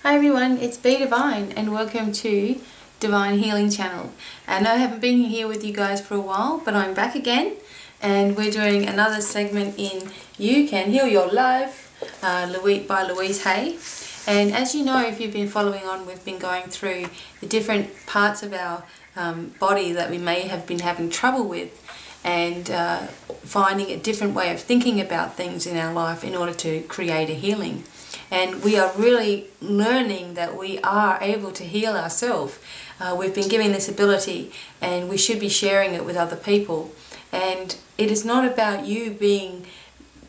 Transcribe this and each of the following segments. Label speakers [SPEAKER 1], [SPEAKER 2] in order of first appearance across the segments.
[SPEAKER 1] Hi everyone, it's BDevine and welcome to DevineHealing channel. And I haven't been here with you guys for a while, but I'm back again and we're doing another segment in You Can Heal Your Life by Louise Hay. And as you know, if you've been following on, we've been going through the different parts of our body that we may have been having trouble with and finding a different way of thinking about things in our life in order to create a healing. And we are really learning that we are able to heal ourselves. We've been given this ability and we should be sharing it with other people. And it is not about you being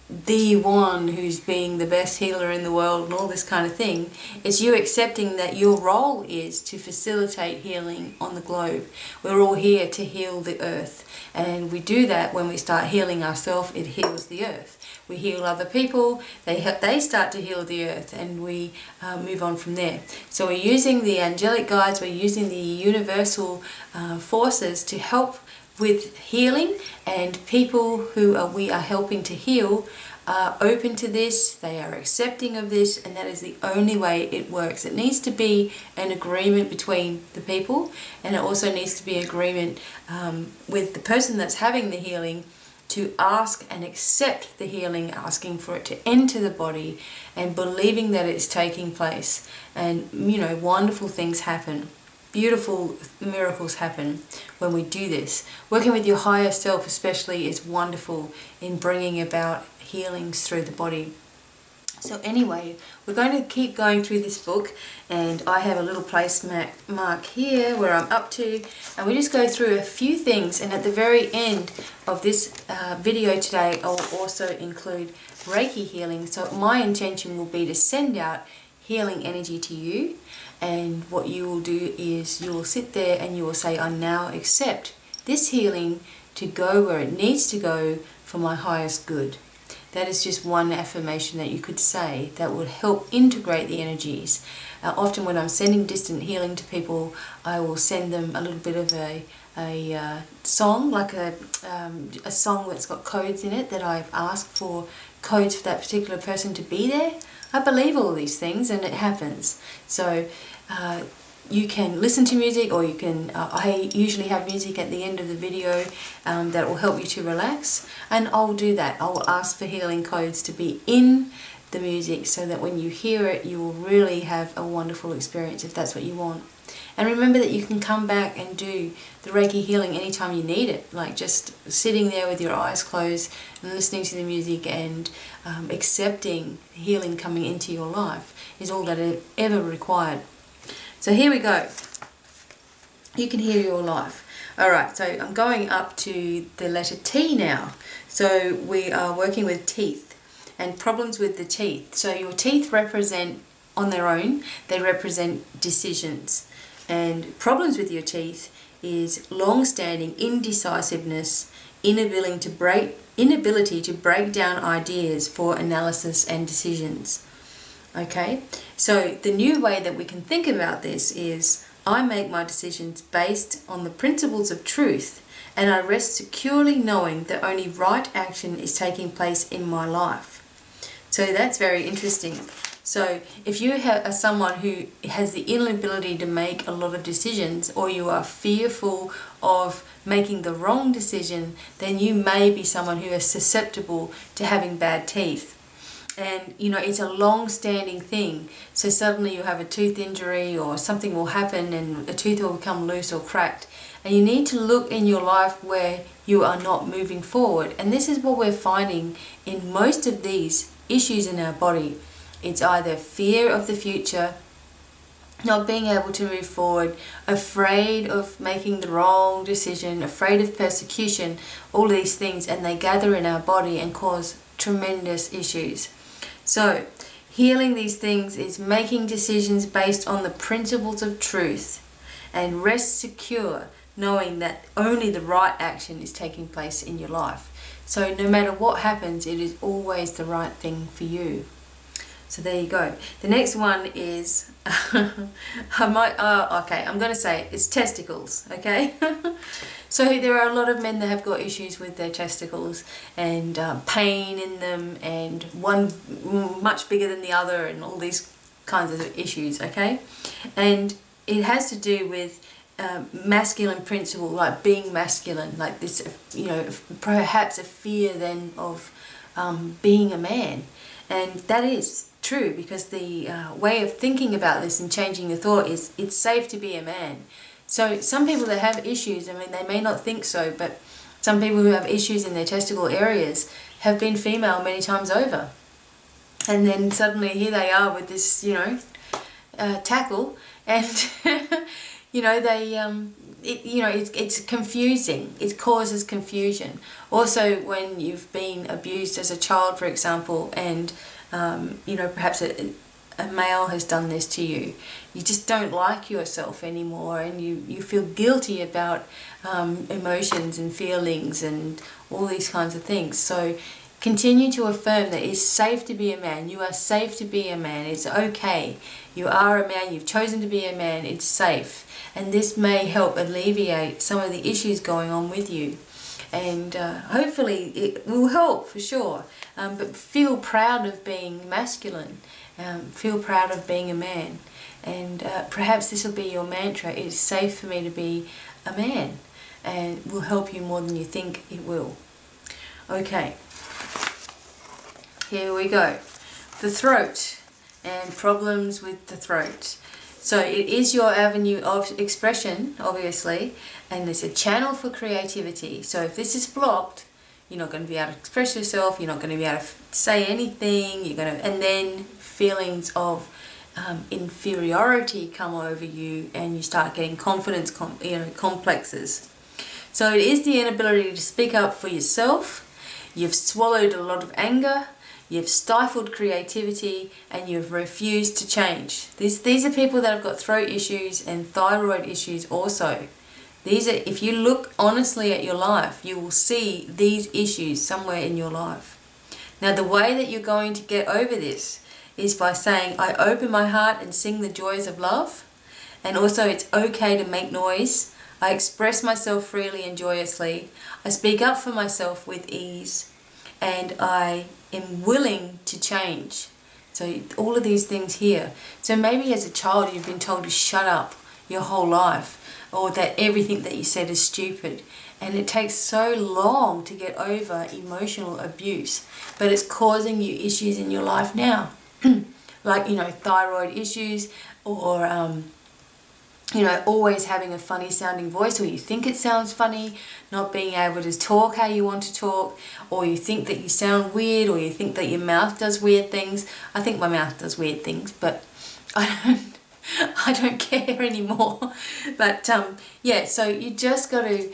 [SPEAKER 1] the one who's being the best healer in the world and all this kind of thing. It's you accepting that your role is to facilitate healing on the globe. We're all here to heal the earth, and we do that when we start healing ourselves. It heals the earth. We heal other people, they start to heal the earth, and we move on from there. So we're using the angelic guides, we're using the universal forces to help with healing, and people who we are helping to heal are open to this, they are accepting of this, and that is the only way it works. It needs to be an agreement between the people, and it also needs to be agreement with the person that's having the healing to ask and accept the healing, asking for it to enter the body and believing that it's taking place. And wonderful things happen. Beautiful miracles happen when we do this. Working with your higher self especially is wonderful in bringing about healings through the body. So anyway, we're going to keep going through this book, and I have a little place mark here where I'm up to, and we just go through a few things, and at the very end of this video today I'll also include Reiki healing. So my intention will be to send out healing energy to you, and what you will do is you will sit there and you will say, I now accept this healing to go where it needs to go for my highest good. That is just one affirmation that you could say that would help integrate the energies. Often when I'm sending distant healing to people, I will send them a little bit of a song, like a song that's got codes in it that I've asked for codes for that particular person to be there. I believe all these things and it happens. So you can listen to music, or you can, I usually have music at the end of the video that will help you to relax, and I'll do that. I will ask for healing codes to be in the music so that when you hear it you will really have a wonderful experience if that's what you want. And remember that you can come back and do the Reiki healing anytime you need it, like just sitting there with your eyes closed and listening to the music and accepting healing coming into your life is all that is ever required. So here we go. You can heal your life. Alright, so I'm going up to the letter T now. So we are working with teeth and problems with the teeth. So your teeth represent, on their own, they represent decisions. And problems with your teeth is long-standing indecisiveness, inability to break down ideas for analysis and decisions. Okay, so the new way that we can think about this is I make my decisions based on the principles of truth, and I rest securely knowing that only right action is taking place in my life. So that's very interesting. So if you are someone who has the inability to make a lot of decisions, or you are fearful of making the wrong decision, then you may be someone who is susceptible to having bad teeth. And it's a long-standing thing. So suddenly you have a tooth injury or something will happen and a tooth will become loose or cracked, and you need to look in your life where you are not moving forward. And this is what we're finding in most of these issues in our body. It's either fear of the future, not being able to move forward, afraid of making the wrong decision, afraid of persecution, all these things, and they gather in our body and cause tremendous issues. So healing these things is making decisions based on the principles of truth, and rest secure knowing that only the right action is taking place in your life. So no matter what happens, it is always the right thing for you. So there you go. The next one is, I'm going to say it's testicles, okay? So there are a lot of men that have got issues with their testicles and pain in them, and one much bigger than the other, and all these kinds of issues, okay? And it has to do with masculine principle, like being masculine, like this, you know, perhaps a fear then of being a man. And that is true, because the way of thinking about this and changing the thought is it's safe to be a man. So some people that have issues, I mean, they may not think so, but some people who have issues in their testicle areas have been female many times over. And then suddenly here they are with this, you know, tackle, and you know, they it's confusing. It causes confusion. Also, when you've been abused as a child, for example, and you know, perhaps a male has done this to you, you just don't like yourself anymore, and you feel guilty about emotions and feelings and all these kinds of things. So continue to affirm that it's safe to be a man. You are safe to be a man. It's okay. You are a man. You've chosen to be a man. It's safe. And this may help alleviate some of the issues going on with you. And hopefully it will help for sure. But feel proud of being masculine. Feel proud of being a man. And perhaps this will be your mantra. It's safe for me to be a man. And will help you more than you think it will. Okay. Here we go. The throat and problems with the throat. So it is your avenue of expression, obviously, and it's a channel for creativity. So if this is blocked, you're not going to be able to express yourself, you're not going to be able to say anything, and then feelings of inferiority come over you, and you start getting confidence complexes. So it is the inability to speak up for yourself. You've swallowed a lot of anger. You've stifled creativity, and you've refused to change. These are people that have got throat issues and thyroid issues also. These are, if you look honestly at your life, you will see these issues somewhere in your life. Now, the way that you're going to get over this is by saying, I open my heart and sing the joys of love. And also, it's okay to make noise. I express myself freely and joyously. I speak up for myself with ease. And I am willing to change. So all of these things here. So maybe as a child you've been told to shut up your whole life, or that everything that you said is stupid. And it takes so long to get over emotional abuse, but it's causing you issues in your life now. Like, you know, thyroid issues, or you know, always having a funny sounding voice, or you think it sounds funny, not being able to talk how you want to talk, or you think that you sound weird, or you think that your mouth does weird things. I think my mouth does weird things, but I don't care anymore. But yeah, so you just got to,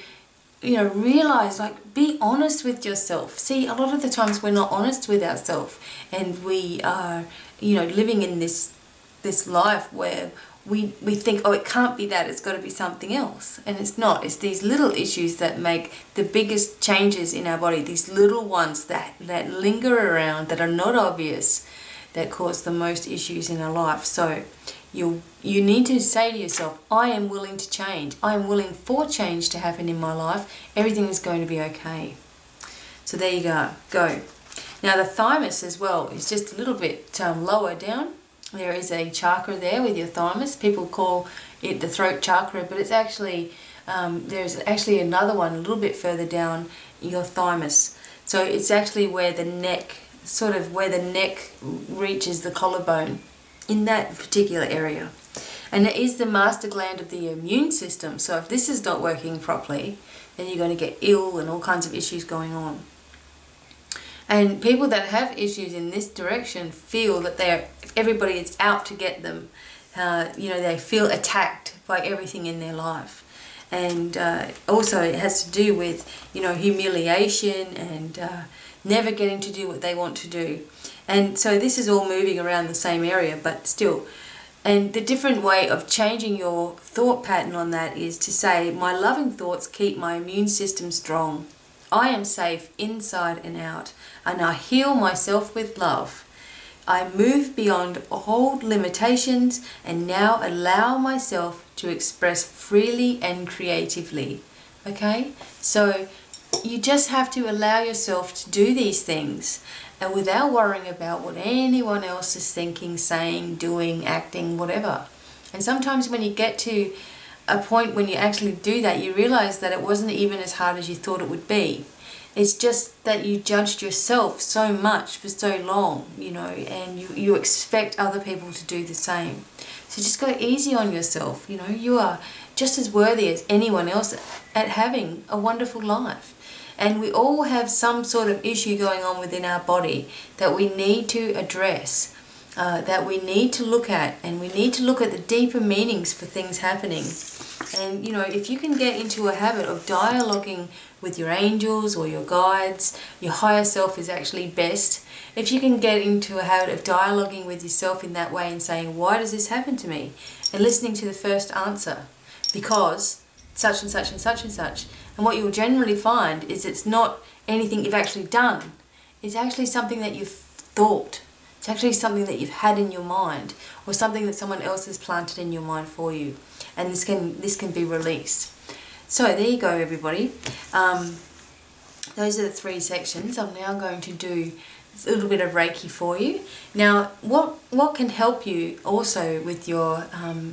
[SPEAKER 1] you know, realize, like, be honest with yourself. See, a lot of the times we're not honest with ourselves, and we are, you know, living in this life where we think, oh, it can't be that, it's got to be something else. And it's not. It's these little issues that make the biggest changes in our body, these little ones that linger around, that are not obvious, that cause the most issues in our life. So you need to say to yourself, I am willing to change. I am willing for change to happen in my life. Everything is going to be okay. So there you go. Now the thymus as well is just a little bit lower down. There is a chakra there with your thymus. People call it the throat chakra, but it's actually, there's actually another one a little bit further down your thymus. So it's actually where the neck, sort of where the neck reaches the collarbone, in that particular area. And it is the master gland of the immune system. So if this is not working properly, then you're going to get ill and all kinds of issues going on. And people that have issues in this direction feel that everybody is out to get them. You know, they feel attacked by everything in their life. And also it has to do with, you know, humiliation and never getting to do what they want to do. And so this is all moving around the same area, but still. And the different way of changing your thought pattern on that is to say, my loving thoughts keep my immune system strong. I am safe inside and out, and I heal myself with love. I move beyond old limitations and now allow myself to express freely and creatively. Okay? So you just have to allow yourself to do these things, and without worrying about what anyone else is thinking, saying, doing, acting, whatever. And sometimes when you get to a point when you actually do that, you realize that it wasn't even as hard as you thought it would be. It's just that you judged yourself so much for so long, you know, and you expect other people to do the same. So just go easy on yourself. You know, you are just as worthy as anyone else at having a wonderful life. And we all have some sort of issue going on within our body that we need to address, that we need to look at, and we need to look at the deeper meanings for things happening. And you know, if you can get into a habit of dialoguing with your angels or your guides, your higher self is actually best. If you can get into a habit of dialoguing with yourself in that way and saying, why does this happen to me? And listening to the first answer, because such and such and such and such. And what you'll generally find is it's not anything you've actually done. It's actually something that you've thought. It's actually something that you've had in your mind, or something that someone else has planted in your mind for you. And this can be released. So there you go, everybody. Those are the 3 sections. I'm now going to do a little bit of Reiki for you. Now, what can help you also with your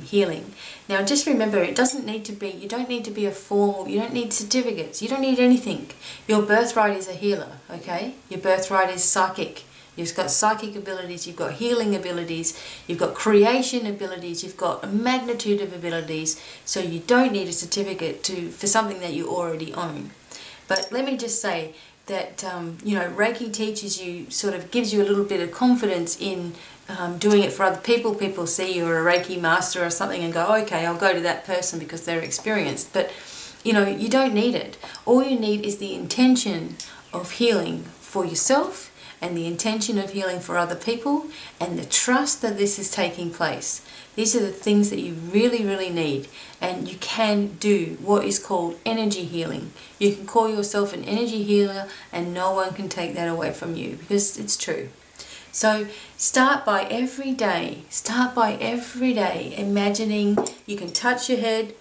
[SPEAKER 1] healing? Now, just remember, it doesn't need to be, you don't need to be a formal, you don't need certificates, you don't need anything. Your birthright is a healer, okay? Your birthright is psychic. You've got psychic abilities, you've got healing abilities, you've got creation abilities, you've got a magnitude of abilities, so you don't need a certificate for something that you already own. But let me just say that, you know, Reiki teaches you, sort of gives you a little bit of confidence in doing it for other people. People see you're a Reiki master or something and go, okay, I'll go to that person because they're experienced. But, you know, you don't need it. All you need is the intention of healing for yourself, and the intention of healing for other people, and the trust that this is taking place. These are the things that you really, really need. And you can do what is called energy healing. You can call yourself an energy healer, and no one can take that away from you, because it's true. So start by every day imagining you can touch your head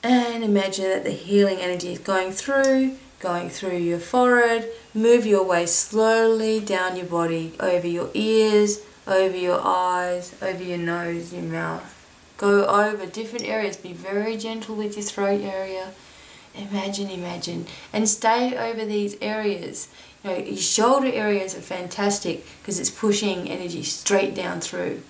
[SPEAKER 1] and imagine that the healing energy is going through your forehead. Move your way slowly down your body, over your ears, over your eyes, over your nose, your mouth. Go over different areas. Be very gentle with your throat area. Imagine. And stay over these areas. You know, your shoulder areas are fantastic because it's pushing energy straight down through.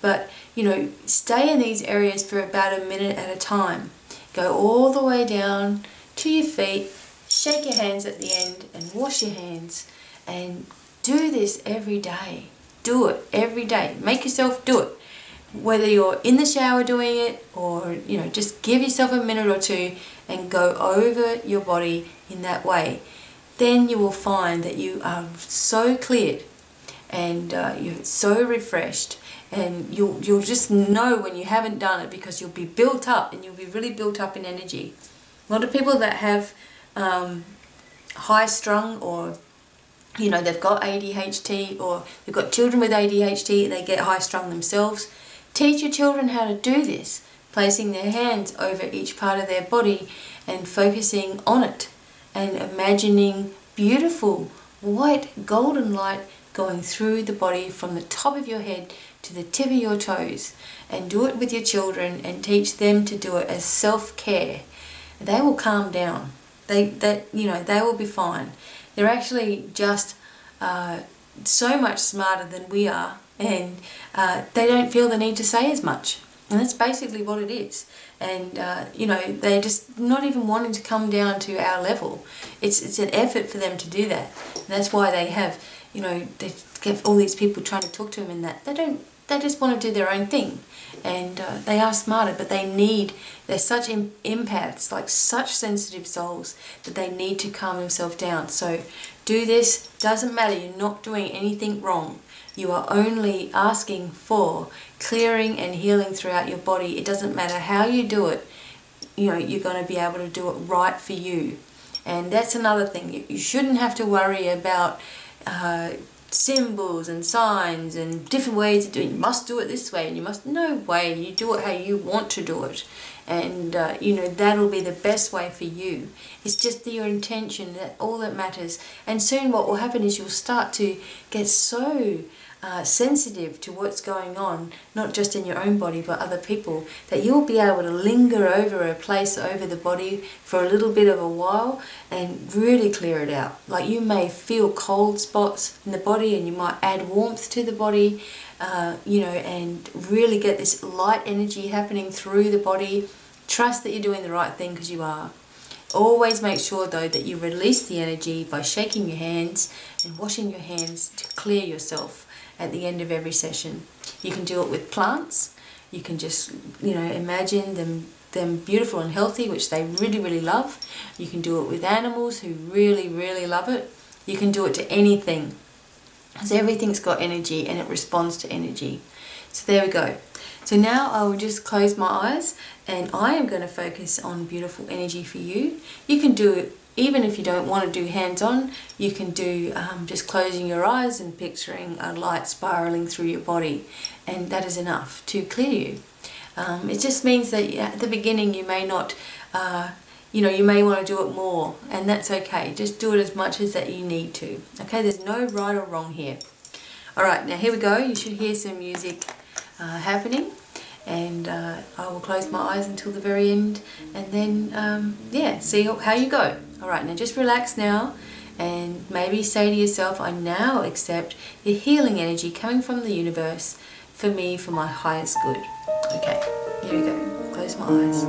[SPEAKER 1] But, you know, stay in these areas for about a minute at a time. Go all the way down to your feet. Shake your hands at the end and wash your hands, and do this every day. Do it every day. Make yourself do it. Whether you're in the shower doing it, or, you know, just give yourself a minute or two and go over your body in that way. Then you will find that you are so cleared, and you're so refreshed, and you'll just know when you haven't done it, because you'll be built up, and you'll be really built up in energy. A lot of people that have high strung, or, you know, they've got ADHD, or they've got children with ADHD, they get high strung themselves. Teach your children how to do this, placing their hands over each part of their body and focusing on it, and imagining beautiful white golden light going through the body from the top of your head to the tip of your toes. And do it with your children and teach them to do it as self-care. They will calm down. They will be fine. They're actually just so much smarter than we are, and they don't feel the need to say as much. And that's basically what it is. And you know, they're just not even wanting to come down to our level. It's an effort for them to do that. And that's why they have, you know, they get all these people trying to talk to them in that. They just want to do their own thing. And they are smarter, but they're such empaths, like such sensitive souls, that they need to calm themselves down. So do this. Doesn't matter. You're not doing anything wrong. You are only asking for clearing and healing throughout your body. It doesn't matter how you do it. You know, you're going to be able to do it right for you. And that's another thing. You shouldn't have to worry about symbols and signs and different ways of doing it. You must do it this way, and you must, no way, you do it how you want to do it. And you know, that'll be the best way for you. It's just your intention, that all that matters. And soon what will happen is you'll start to get so sensitive to what's going on, not just in your own body but other people, that you'll be able to linger over a place, over the body for a little bit of a while and really clear it out. Like, you may feel cold spots in the body, and you might add warmth to the body, you know, and really get this light energy happening through the body. Trust that you're doing the right thing, because you are. Always make sure though that you release the energy by shaking your hands and washing your hands to clear yourself at the end of every session. You can do it with plants. You can just, you know, imagine them beautiful and healthy, which they really, really love. You can do it with animals who really, really love it. You can do it to anything, because everything's got energy and it responds to energy. So there we go. So now I will just close my eyes, and I am going to focus on beautiful energy for you. You can do it even if you don't want to do hands-on. You can do just closing your eyes and picturing a light spiraling through your body, and that is enough to clear you. It just means that at the beginning you may not, you know, you may want to do it more, and that's okay. Just do it as much as that you need to. Okay, there's no right or wrong here. Alright, now here we go. You should hear some music happening, and I will close my eyes until the very end, and then yeah, see how you go. Alright, now just relax now, and maybe say to yourself, I now accept the healing energy coming from the universe for me, for my highest good. Okay, here we go. Close my eyes.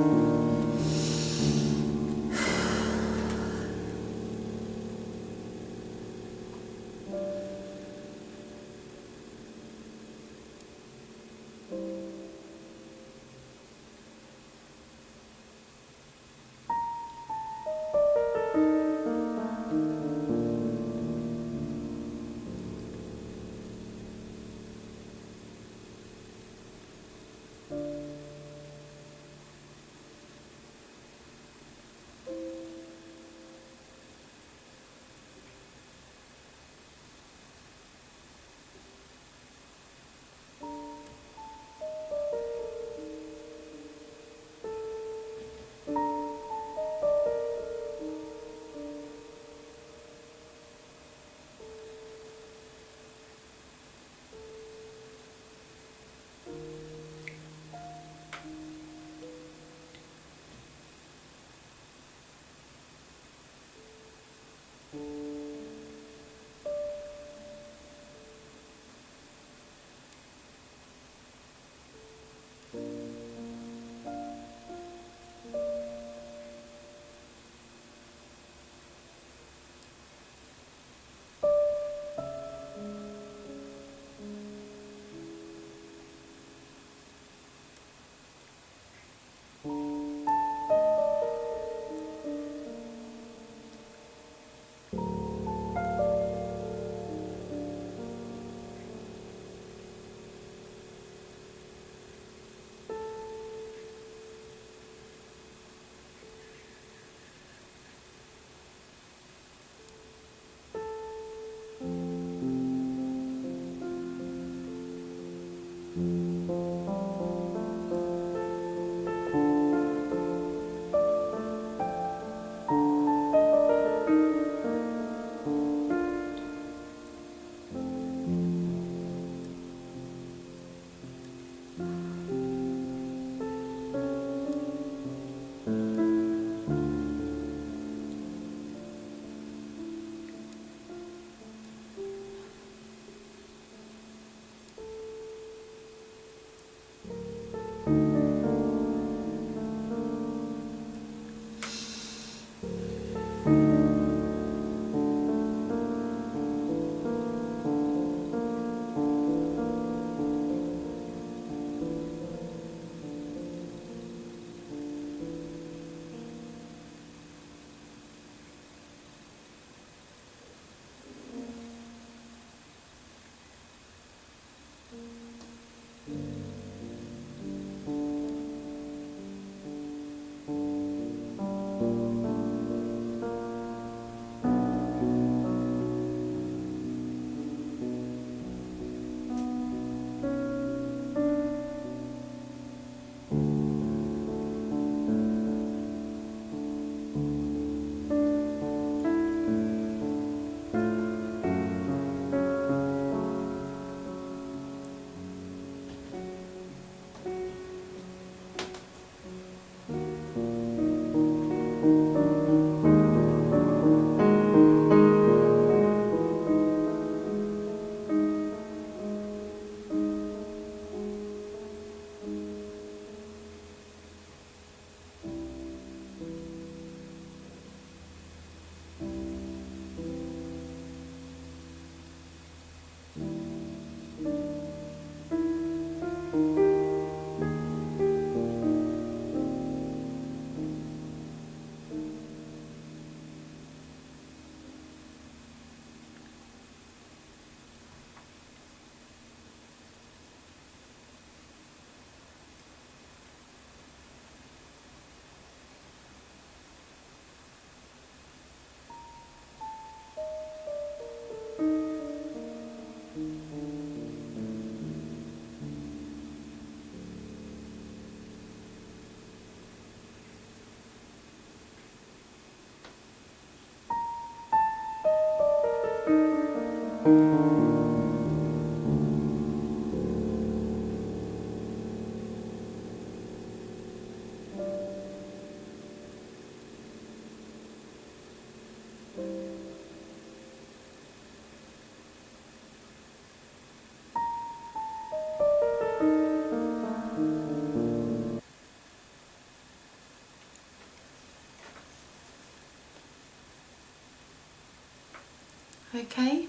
[SPEAKER 1] Okay,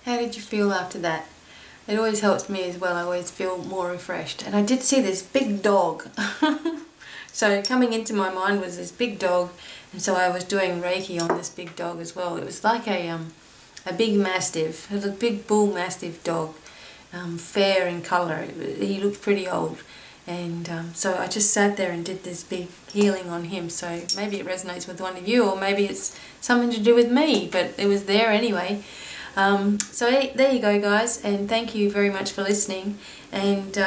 [SPEAKER 1] how did you feel after that? It always helps me as well. I always feel more refreshed. And I did see this big dog. So coming into my mind was this big dog, and so I was doing Reiki on this big dog as well. It was like a big mastiff. It was a big bull mastiff dog, fair in colour. He looked pretty old. And so I just sat there and did this big healing on him. So maybe it resonates with one of you, or maybe it's something to do with me, but it was there anyway. So there you go, guys, and thank you very much for listening. And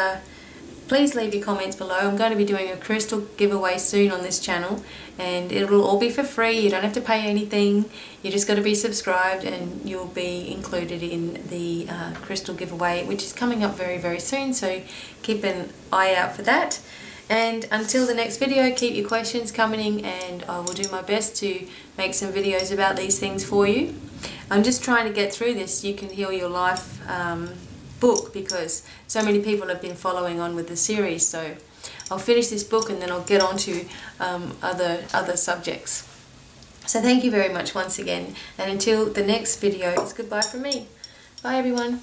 [SPEAKER 1] please leave your comments below. I'm going to be doing a crystal giveaway soon on this channel, and it'll all be for free. You don't have to pay anything. You just got to be subscribed and you'll be included in the crystal giveaway, which is coming up very, very soon, so keep an eye out for that. And until the next video, keep your questions coming in, and I will do my best to make some videos about these things for you. I'm just trying to get through this You Can Heal Your Life book, because so many people have been following on with the series. So I'll finish this book and then I'll get on to other subjects. So thank you very much once again, and until the next video, it's goodbye from me. Bye everyone.